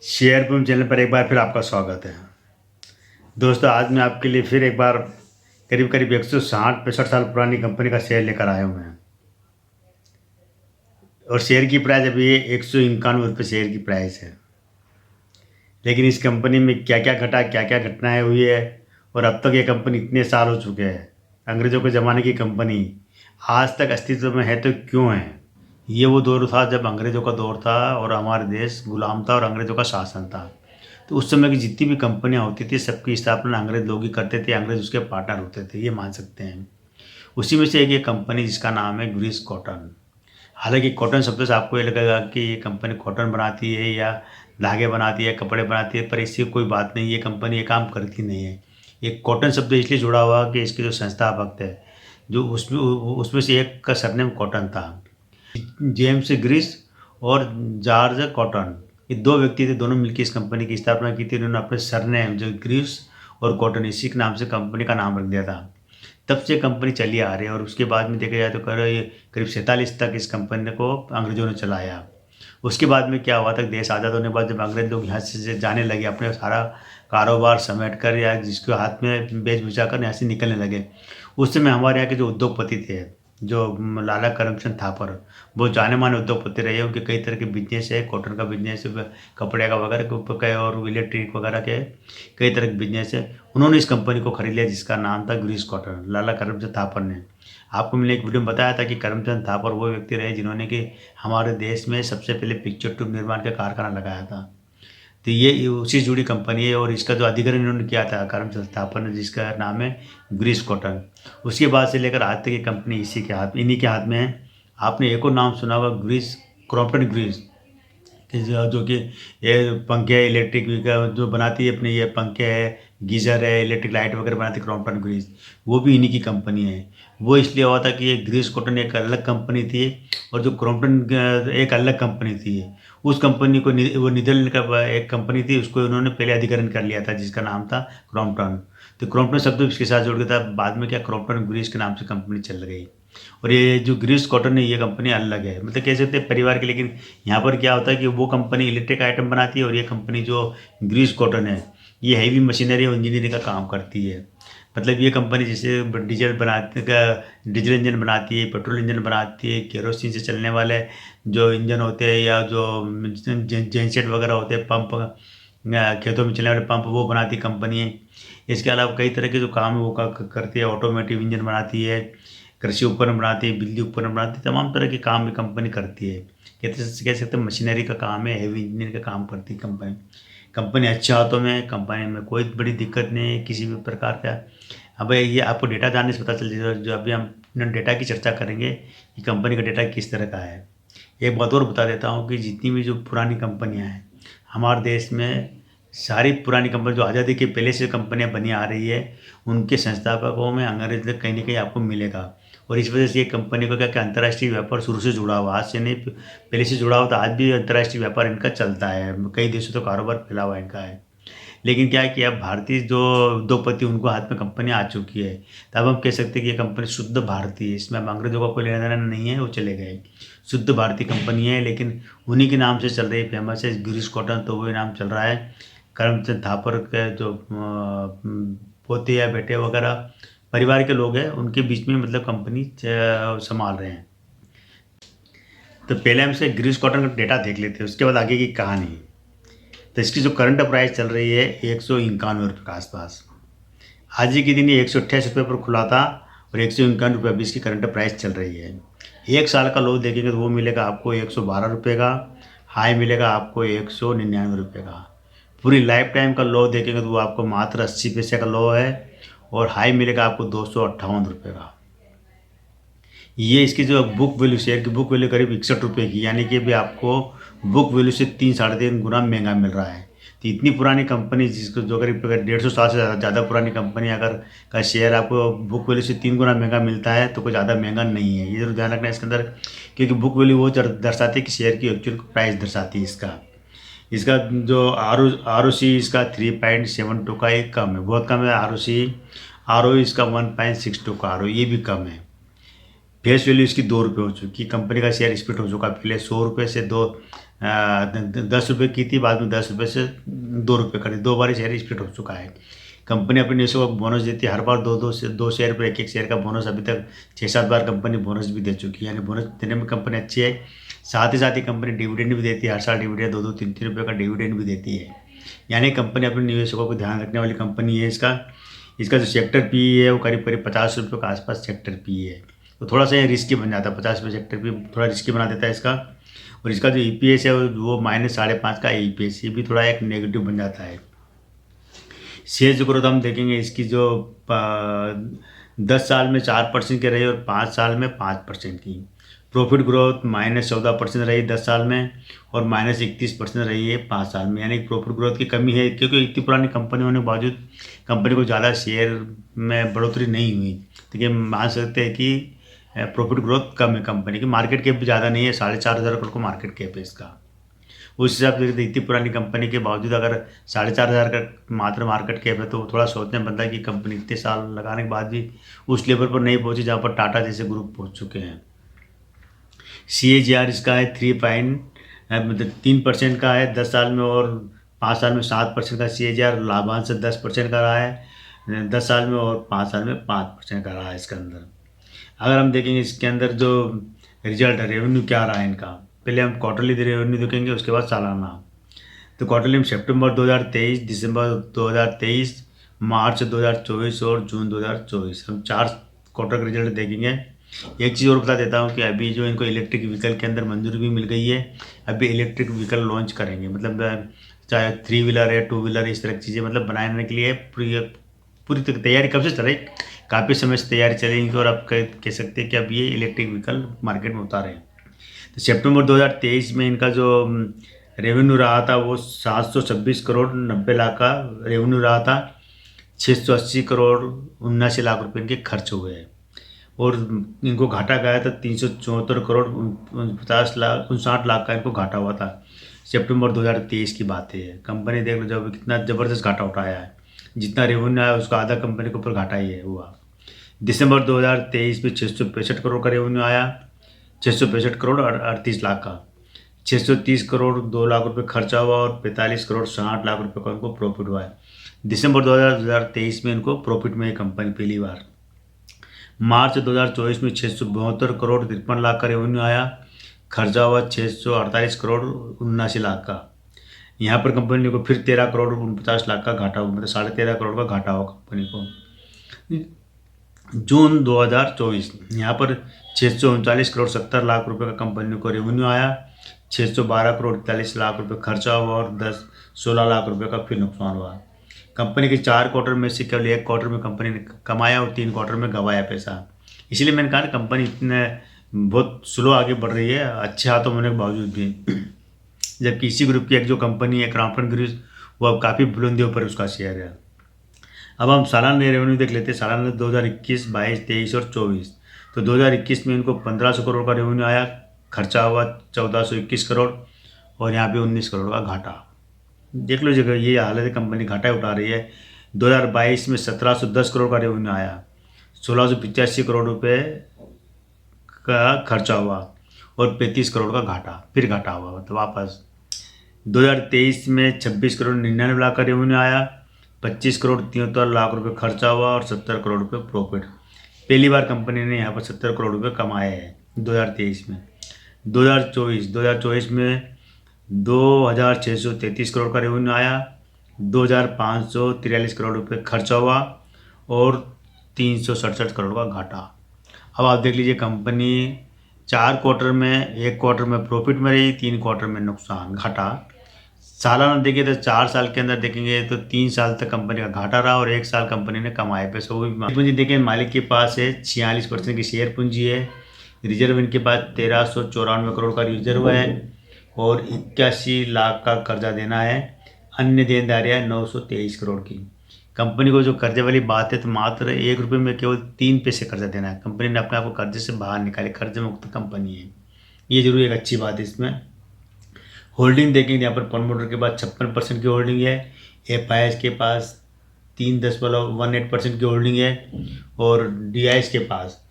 Share boom channel पर एक बार फिर आपका स्वागत है। दोस्तों, आज मैं आपके लिए फिर एक बार करीब करीब 160-65 साल पुरानी कंपनी का शेयर लेकर आया हूँ मैं। और शेयर की प्राइस अभी 191 रुपये शेयर की प्राइस है। लेकिन इस कंपनी में क्या क्या घटा, क्या क्या घटनाएं हुई है, और अब तक ये कंपनी इतने साल हो चुके हैं, अंग्रेज़ों के ज़माने की कंपनी आज तक अस्तित्व में है तो क्यों है। ये वो दौर था जब अंग्रेज़ों का दौर था और हमारा देश गुलाम था और अंग्रेज़ों का शासन था। तो उस समय की जितनी भी कंपनियाँ होती थी, सबकी स्थापना अंग्रेज़ लोग ही करते थे, अंग्रेज़ उसके पार्टनर होते थे, ये मान सकते हैं। उसी में से एक ये कंपनी जिसका नाम है ग्रीस कॉटन। हालाँकि कॉटन शब्द से आपको ये लगेगा कि ये कंपनी कॉटन बनाती है या धागे बनाती है, कपड़े बनाती है, पर इससे कोई बात नहीं, ये कंपनी ये काम करती नहीं है। ये कॉटन शब्द इसलिए जुड़ा हुआ कि इसके जो संस्थापक थे, जो उसमें से एक का सरनेम कॉटन था। जेम्स ग्रीस और जॉर्ज कॉटन, ये 2 व्यक्ति थे, दोनों मिलकर इस कंपनी की स्थापना की थी। इन्होंने अपने सरनेम जो ग्रीस और कॉटन इसी के नाम से कंपनी का नाम रख दिया था। तब से कंपनी चली आ रही है और उसके बाद में देखा जाए तो ये करीब 47 तक इस कंपनी को अंग्रेज़ों ने चलाया। उसके बाद में क्या हुआ था, देश आज़ाद होने के बाद जब अंग्रेज़ लोग यहाँ से जाने लगे, अपने सारा कारोबार समेट कर या जिसके हाथ में बेच-बचा कर यहाँ से निकलने लगे। उस समय हमारे यहाँ के जो उद्योगपति थे, जो लाला करमचंद थापर, वो जाने-माने उद्योगपति रहे। उनके कई तरह के बिज़नेस है, कॉटन का बिज़नेस है, कपड़े का वगैरह के ऊपर का, और इलेक्ट्रिक वगैरह के कई तरह के बिज़नेस है। उन्होंने इस कंपनी को खरीद लिया जिसका नाम था ग्रीस कॉटन, लाला करमचंद थापर ने। आपको मैंने एक वीडियो में बताया था कि करमचंद थापर वो व्यक्ति रहे जिन्होंने कि हमारे देश में सबसे पहले पिक्चर ट्यूब निर्माण का कारखाना लगाया था। तो ये उसी से जुड़ी कंपनी है और इसका जो अधिग्रहण इन्होंने किया था करमचंद थापर ने, जिसका नाम है ग्रीस कॉटन। उसके बाद से लेकर आज तक ये कंपनी इन्हीं के हाथ में है। आपने एक और नाम सुना होगा, ग्रीस, क्रॉम्पटन ग्रीस, कि जो कि ये पंखे इलेक्ट्रिक का जो बनाती है, अपने ये पंखे है, गीज़र है, इलेक्ट्रिक लाइट वगैरह बनाती है क्रॉम्पटन ग्रीस, वो भी इन्हीं की कंपनी है। वो इसलिए हुआ था कि ये ग्रीस कॉटन एक अलग कंपनी थी और जो क्रॉम्पटन एक अलग कंपनी थी। उस कंपनी को वो नीदरलैंड का एक कंपनी थी, उसको उन्होंने पहले अधिग्रहण कर लिया था जिसका नाम था क्रॉम्पटन। तो क्रॉम्पटन शब्द इसके साथ जुड़ गया था, बाद में क्या क्रॉम्पटन ग्रीस के नाम से कंपनी चल गई। और ये जो ग्रीस कॉटन है, ये कंपनी अलग है, मतलब कह सकते हैं परिवार की। लेकिन यहाँ पर क्या होता है कि वो कंपनी इलेक्ट्रिक आइटम बनाती है और ये कंपनी जो ग्रीस कॉटन है, ये हैवी मशीनरी और इंजीनियरिंग का काम करती है। मतलब ये कंपनी जैसे डीजल इंजन बनाती है, पेट्रोल इंजन बनाती है, केरोसिन से चलने वाले जो इंजन होते हैं या जो जेनसेट वगैरह होते हैं, पंप, खेतों में चलने वाले पंप, वो बनाती कंपनी है। इसके अलावा कई तरह के जो काम है वो करती है, ऑटोमेटिव इंजन बनाती है, कृषि उपकरण बनाती है, बिजली उपकरण बनाती है, तमाम तरह के काम ये कंपनी करती है। कह सकते हैं मशीनरी का काम है, हैवी इंजीनियरिंग का काम करती है कंपनी। कंपनी अच्छे हाथों में है, कंपनी में कोई बड़ी दिक्कत नहीं है किसी भी प्रकार का। अब ये आपको डेटा जानने से पता चल जाएगा, जो अभी हम डेटा की चर्चा करेंगे कि कंपनी का डेटा किस तरह का है। एक बात और बता देता हूँ कि जितनी भी जो पुरानी कंपनियाँ हैं हमारे देश में, सारी पुरानी कंपनी जो आज़ादी के पहले से कंपनियाँ बनी आ रही है, उनके संस्थापकों में अंग्रेज कहीं न कहीं आपको मिलेगा। और इस वजह से ये कंपनी को क्या अंतर्राष्ट्रीय व्यापार शुरू से जुड़ा हुआ, आज से नहीं पहले से जुड़ा हुआ, तो आज भी अंतर्राष्ट्रीय व्यापार इनका चलता है, कई देशों तो कारोबार फैला हुआ इनका है। लेकिन क्या है कि अब भारतीय जो उद्योगपति, उनको हाथ में कंपनियाँ आ चुकी है, तब हम कह सकते हैं कि ये कंपनी शुद्ध भारतीय है, इसमें अब अंग्रेजों का कोई लेना देना नहीं है, वो चले गए। शुद्ध भारतीय कंपनी है, लेकिन उन्हीं के नाम से चल रही है, फेमस है ग्रीस कॉटन, तो वही नाम चल रहा है। करमचंद थापर के जो पोते या बेटे वगैरह परिवार के लोग हैं, उनके बीच में मतलब कंपनी संभाल रहे हैं। तो पहले हम से ग्रीस कॉटन का डेटा देख लेते हैं, उसके बाद आगे की कहानी। तो इसकी जो करंट प्राइस चल रही है 191 रुपये के आसपास। आज ही के दिन ये 128 रुपये पर खुला था और 191 रुपये अभी इसकी करंट प्राइस चल रही है। एक साल का लो देखेंगे तो वो मिलेगा आपको 112 रुपये का, हाई मिलेगा आपको 199 रुपये का। पूरी लाइफ टाइम का लो देखेंगे तो वो आपको मात्र 80 पैसे का लो है और हाई मिलेगा आपको 258 रुपये का। ये इसकी जो बुक वैल्यू, शेयर की बुक वैल्यू करीब 61 रुपये की, यानी कि अभी आपको बुक वैल्यू से 3-3.5 गुना महंगा मिल रहा है। तो इतनी पुरानी कंपनी, जिसको जो करीब 150 साल से ज़्यादा पुरानी कंपनी अगर का शेयर आपको बुक वैल्यू से 3 गुना महंगा मिलता है तो कोई ज़्यादा महंगा नहीं है। ये जरूर ध्यान रखना है इसके अंदर, क्योंकि बुक वैल्यू वो दर्शाती है कि शेयर की एक्चुअल प्राइस दर्शाती है इसका। इसका जो आर ओ सी इसका 3.72 का एक कम है, बहुत कम है। आर ओ इसका 1.62 का ये भी कम है। फेस वैल्यू इसकी 2 रुपये हो चुकी, कंपनी का शेयर स्प्लिट हो चुका, पहले 100 रुपये से 10 रुपये की थी, बाद में 10 रुपये से 2 रुपये कर दी, 2 बार शेयर स्प्लिट हो चुका है। कंपनी अपने निवेशकों को बोनस देती है, हर बार 2 शेयर पर 1 शेयर का बोनस अभी तक 6-7 बार कंपनी बोनस भी दे चुकी है, यानी बोनस देने में कंपनी अच्छी है। साथ ही कंपनी डिविडेंड भी देती है, हर साल डिविडेंड 2-2, 3-3 रुपये का डिविडेंड भी देती है, यानी कंपनी अपने निवेशकों को ध्यान रखने वाली कंपनी है। इसका जो सेक्टर पी है वो करीब 50 रुपये के आसपास सेक्टर पी है, तो थोड़ा सा रिस्की बन जाता है। 50 रुपये सेक्टर पी थोड़ा रिस्की बना देता है इसका। और इसका जो EPS है वो -5.5 का EPS, ये भी थोड़ा एक नेगेटिव बन जाता है। शेयर ग्रोथ हम देखेंगे इसकी जो 10 साल में 4% की रही और 5 साल में 5% की। प्रॉफिट ग्रोथ -14% रही 10 साल में और -31% रही है 5 साल में, यानी प्रॉफिट ग्रोथ की कमी है, क्योंकि इतनी पुरानी कंपनी होने के बावजूद कंपनी को ज़्यादा शेयर में बढ़ोतरी नहीं हुई। देखिए, मान सकते हैं कि प्रॉफिट ग्रोथ कम है कंपनी की, मार्केट कैप भी ज़्यादा नहीं है, 4,500 करोड़ का मार्केट कैप है इसका। उस हिसाब से इतनी पुरानी कंपनी के बावजूद अगर 4,500 का मात्र मार्केट कैप है, तो थोड़ा सोचने बनता है कि कंपनी इतने साल लगाने के बाद भी उस लेवल पर नहीं पहुंची जहां पर टाटा जैसे ग्रुप पहुंच चुके हैं। CAGR इसका है 3% का है 10 साल में, और 5 साल में 7% का CAGR। लाभांश 10% का रहा है 10 साल में, और 5 साल में 5% का रहा है इसके अंदर। अगर हम देखेंगे इसके अंदर जो रिजल्ट है, रेवेन्यू क्या रहा है इनका, पहले हम क्वार्टरली रेवेन्यू देखेंगे, उसके बाद सालाना। तो क्वार्टरली में सितंबर 2023, दिसंबर 2023, मार्च 2024 और जून 2024, हम 4 क्वार्टर का रिजल्ट देखेंगे। एक चीज़ और बता देता हूँ कि अभी जो इनको इलेक्ट्रिक व्हीकल के अंदर मंजूरी भी मिल गई है, अभी इलेक्ट्रिक व्हीकल लॉन्च करेंगे, मतलब चाहे 3 व्हीलर है, 2 व्हीलर, इस तरह की चीज़ें मतलब बनाने के लिए पूरी तैयारी कब से चल रही, काफ़ी समय से तैयारी चलेगी, और अब कह सकते हैं कि अब ये इलेक्ट्रिक व्हीकल मार्केट में उतारे हैं। तो सितंबर 2023 में इनका जो रेवेन्यू रहा था वो 726 करोड़ 90 लाख का रेवेन्यू रहा था। 680 करोड़ 79 लाख रुपए इनके खर्च हुए हैं, और इनको घाटा गया था 374 करोड़ 59 लाख का इनको घाटा हुआ था। सितंबर 2023 की बात है। कंपनी देख लो जब कितना ज़बरदस्त घाटा उठाया है, जितना रेवेन्यू आया उसका आधा कंपनी के ऊपर घाटा ही है हुआ। दिसंबर 2023 में 665 करोड़ का रेवेन्यू आया, 665 करोड़ 38 लाख का। 630 करोड़ 2 लाख रुपए खर्चा हुआ, और 45 करोड़ 60 लाख रुपए का इनको प्रॉफिट हुआ है। दिसंबर 2023 में इनको प्रॉफिट में कंपनी पहली बार। मार्च 2024 में 672 करोड़ 53 लाख का रेवेन्यू आया, खर्चा हुआ 648 करोड़ 79 लाख का। यहाँ पर कंपनी को फिर 13 करोड़ 49 लाख का घाटा हुआ, मतलब 13.5 करोड़ का घाटा हुआ कंपनी को। जून 2024 यहाँ पर 639 करोड़ 70 लाख रुपए का कंपनी को रेवेन्यू आया, 612 करोड़ 41 लाख रुपए खर्चा हुआ, और 16 लाख रुपए का फिर नुकसान हुआ। कंपनी के 4 क्वार्टर में से केवल 1 क्वार्टर में कंपनी ने कमाया और 3 क्वार्टर में गंवाया पैसा। इसलिए मैंने कहा कंपनी इतने बहुत स्लो आगे बढ़ रही है, अच्छे हाथों में होने के बावजूद भी। जबकि इसी ग्रुप की एक जो कंपनी है क्राम्पटन ग्रीव्स, वो अब काफ़ी बुलंदियों पर उसका शेयर है। अब हम सालाना रेवेन्यू देख लेते हैं, सालाना 2021, 22, 23 और 24। तो 2021 में इनको 1500 करोड़ का रेवेन्यू आया, खर्चा हुआ 1421 करोड़, और यहाँ पे 19 करोड़ का घाटा। देख लो जगह ये हालत है, कंपनी घाटा उठा रही है। 2022 में 1710 करोड़ का रेवेन्यू आया, 1685 करोड़ रुपए का खर्चा हुआ, और 35 करोड़ का घाटा, फिर घाटा हुआ मतलब वापस। 2023 में 26 करोड़ 99 लाख का रेवेन्यू आया, 25 करोड़ 73 लाख रुपए खर्चा हुआ, और 70 करोड़ रुपए प्रॉफिट। पहली बार कंपनी ने यहाँ पर 70 करोड़ रुपए कमाए हैं 2023 में। 2024 में 2633 करोड़ का रेवेन्यू आया, 2543 करोड़ रुपए खर्चा हुआ, और 367 करोड़ का घाटा। अब आप देख लीजिए कंपनी 4 क्वार्टर में, 1 क्वार्टर में प्रॉफिट में रही, 3 क्वार्टर में नुकसान घाटा। सालाना देखिए तो 4 साल के अंदर देखेंगे तो 3 साल तक कंपनी का घाटा रहा, और 1 साल कंपनी ने कमाए पैसे। वो भी पूंजी देखिए मालिक के पास है 46% की शेयर पूंजी है। रिजर्व इनके पास 1394 करोड़ का रिजर्व है, और 81 लाख का कर्जा देना है। अन्य देनदारियाँ 923 करोड़ की। कंपनी को जो कर्जे वाली बात है तो मात्र 1 रुपये में केवल 3 पैसे कर्जा देना है। कंपनी ने अपने आप को कर्जे से बाहर निकाले, कर्ज मुक्त कंपनी है, ये जरूर एक अच्छी बात है। इसमें होल्डिंग देखेंगे यहाँ पर प्रमोटर के पास 56% की होल्डिंग है, FIS के पास 3.18% की होल्डिंग है, और DIS के पास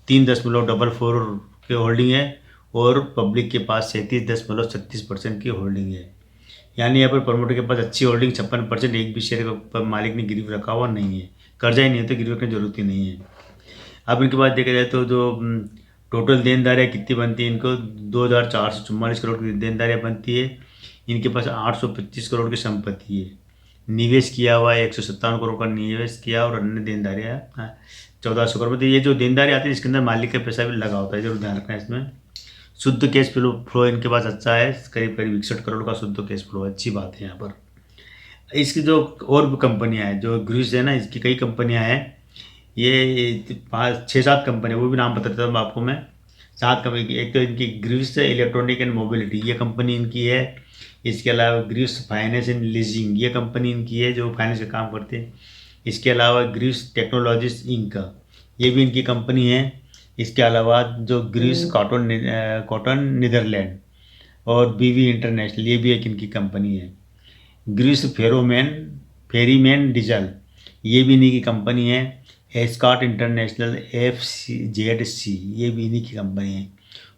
3.44 की होल्डिंग है, और पब्लिक के पास 37.36% की होल्डिंग है। यानी यहाँ पर प्रमोटर के पास अच्छी होल्डिंग 56%, एक भी शेयर का मालिक ने गिरवी रखा हुआ नहीं है। कर्जा ही नहीं है तो गिरवी रखने की जरूरत ही नहीं है। अब इनके बाद देखा जाए तो जो टोटल देनदारियाँ कितनी बनती है, इनको 2,444 करोड़ की देनदारियाँ बनती है। इनके पास 825 करोड़ की संपत्ति है। निवेश किया हुआ है 157 करोड़ का निवेश किया, और अन्य देनदारियाँ 1400 करोड़। मतलब ये जो देनदारी आती है इसके अंदर मालिक का पैसा भी लगा होता है, जरूर ध्यान रखना है इसमें। शुद्ध कैश फ्लो इनके पास अच्छा है, करीब करीब 61 करोड़ का शुद्ध कैश फ्लो, अच्छी बात है यहाँ पर। इसकी जो और भी कंपनियाँ हैं, जो ग्रीस है ना, इसकी कई कंपनियाँ हैं, ये 5-6-7 कंपनी, वो भी नाम बता देता हूँ आपको मैं। 7 कंपनी की, एक तो इनकी ग्रीस इलेक्ट्रॉनिक एंड मोबिलिटी, ये कंपनी इनकी है। इसके अलावा ग्रीस फाइनेंस एंड लीजिंग, ये कंपनी इनकी है जो फाइनेंस का काम करते हैं। इसके अलावा ग्रीस टेक्नोलॉजीज इंक, ये भी इनकी कंपनी है। इसके अलावा जो ग्रीस कॉटन नीदरलैंड और बीवी इंटरनेशनल, ये भी एक इनकी कंपनी है। ग्रीस फेरीमैन डीजल, ये भी इन्हीं की कंपनी है। एस्कॉट इंटरनेशनल FCZC, ये भी इन्हीं की कंपनी है।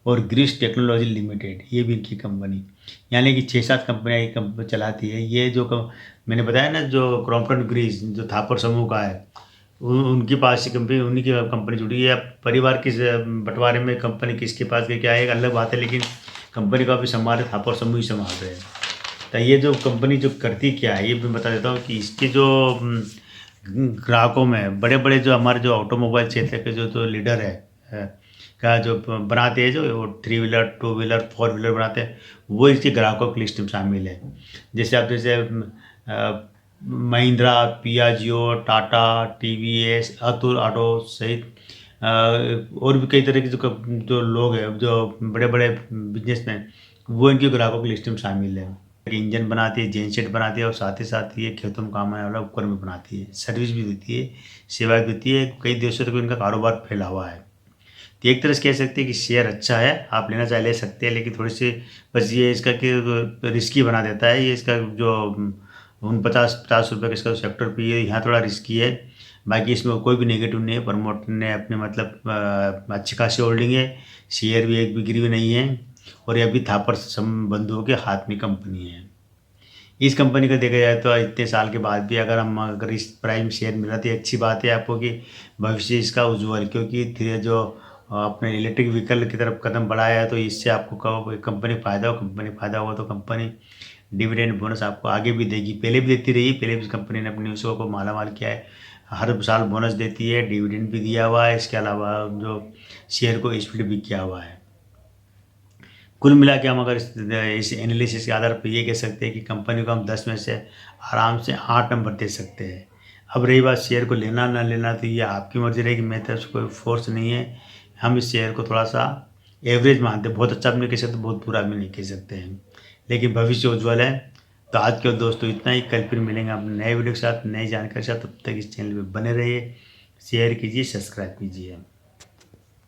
और ग्रीस टेक्नोलॉजी लिमिटेड, ये भी इनकी कंपनी। यानी कि 6-7 कंपनियाँ ये कंपनी चलाती है। ये जो मैंने बताया ना, जो क्रॉम्पटन ग्रीस जो थापर समूह का है, उनके पास ही कंपनी, उन्हीं की कंपनी जुड़ी है। अब परिवार किस बंटवारे में कंपनी किसके पास गई क्या है, एक अलग बात है, लेकिन कंपनी का भी संभाल थापर समूह ही संभाल रहे हैं। तो ये जो कंपनी जो करती क्या है, ये मैं बता देता हूँ कि इसके जो ग्राहकों में बड़े बड़े जो हमारे जो ऑटोमोबाइल क्षेत्र के जो लीडर है का जो बनाते हैं, जो 3 व्हीलर 2 व्हीलर 4 व्हीलर बनाते हैं, वो इसके ग्राहकों की लिस्ट में शामिल है। जैसे Mahindra, Piaggio, Tata, TVS, Atul auto सहित और भी कई तरह के जो लोग हैं, जो बड़े बड़े बिजनेसमैन, वो इनके ग्राहकों की लिस्ट में शामिल है। इंजन बनाती है, जेनसेट बनाती है, और साथ ही साथ ये खेतों में काम आने वाला उपकरण भी बनाती है, सर्विस भी देती है, सेवा भी देती है। कई देशों तक इनका कारोबार फैला हुआ है। तो एक तरह से कह सकते हैं कि शेयर अच्छा है, आप लेना चाहे ले सकते हैं, लेकिन थोड़ी सी बस ये इसका कि रिस्की बना देता है। ये इसका जो 50 रुपये का इसका सेक्टर पे, ये यहाँ थोड़ा रिस्की है। बाकी इसमें कोई भी नेगेटिव नहीं है। प्रमोटर ने अपने मतलब अच्छी खासी होल्डिंग है, शेयर भी एक भी गिरी हुई नहीं है, और ये अभी थापर बंधुओं के हाथ में कंपनी है। इस कंपनी का देखा जाए तो इतने साल के बाद भी अगर इस प्राइम शेयर मिला तो अच्छी बात है आपको कि भविष्य इसका उज्ज्वल, क्योंकि धीरे जो अपने इलेक्ट्रिक व्हीकल की तरफ कदम बढ़ाया है, तो इससे आपको कंपनी फ़ायदा हो, कंपनी फ़ायदा हुआ तो कंपनी डिविडेंड बोनस आपको आगे भी देगी, पहले भी देती रही, पहले भी कंपनी ने अपने यूज़र्स को मालामाल किया है। हर साल बोनस देती है, डिविडेंड भी दिया हुआ है, इसके अलावा जो शेयर को स्प्लिट भी किया हुआ है। कुल मिला के हम अगर इस एनालिसिस के आधार पर ये कह सकते हैं कि कंपनी को हम 10 में से आराम से 8 नंबर दे सकते हैं। अब रही बात शेयर को लेना ना लेना, तो ये आपकी मर्जी रहेगी, मेरी तरफ से कोई फोर्स नहीं है। हम इस शेयर को थोड़ा सा एवरेज मानते हैं, बहुत अच्छा भी नहीं कह सकते, बहुत बुरा भी नहीं कह सकते हैं, लेकिन भविष्य उज्ज्वल है। तो आज के दोस्तों इतना ही, कल फिर मिलेंगे अपने नए वीडियो के साथ, नई जानकारी के साथ। तब तक इस चैनल पर बने रहिए, शेयर कीजिए, सब्सक्राइब कीजिए।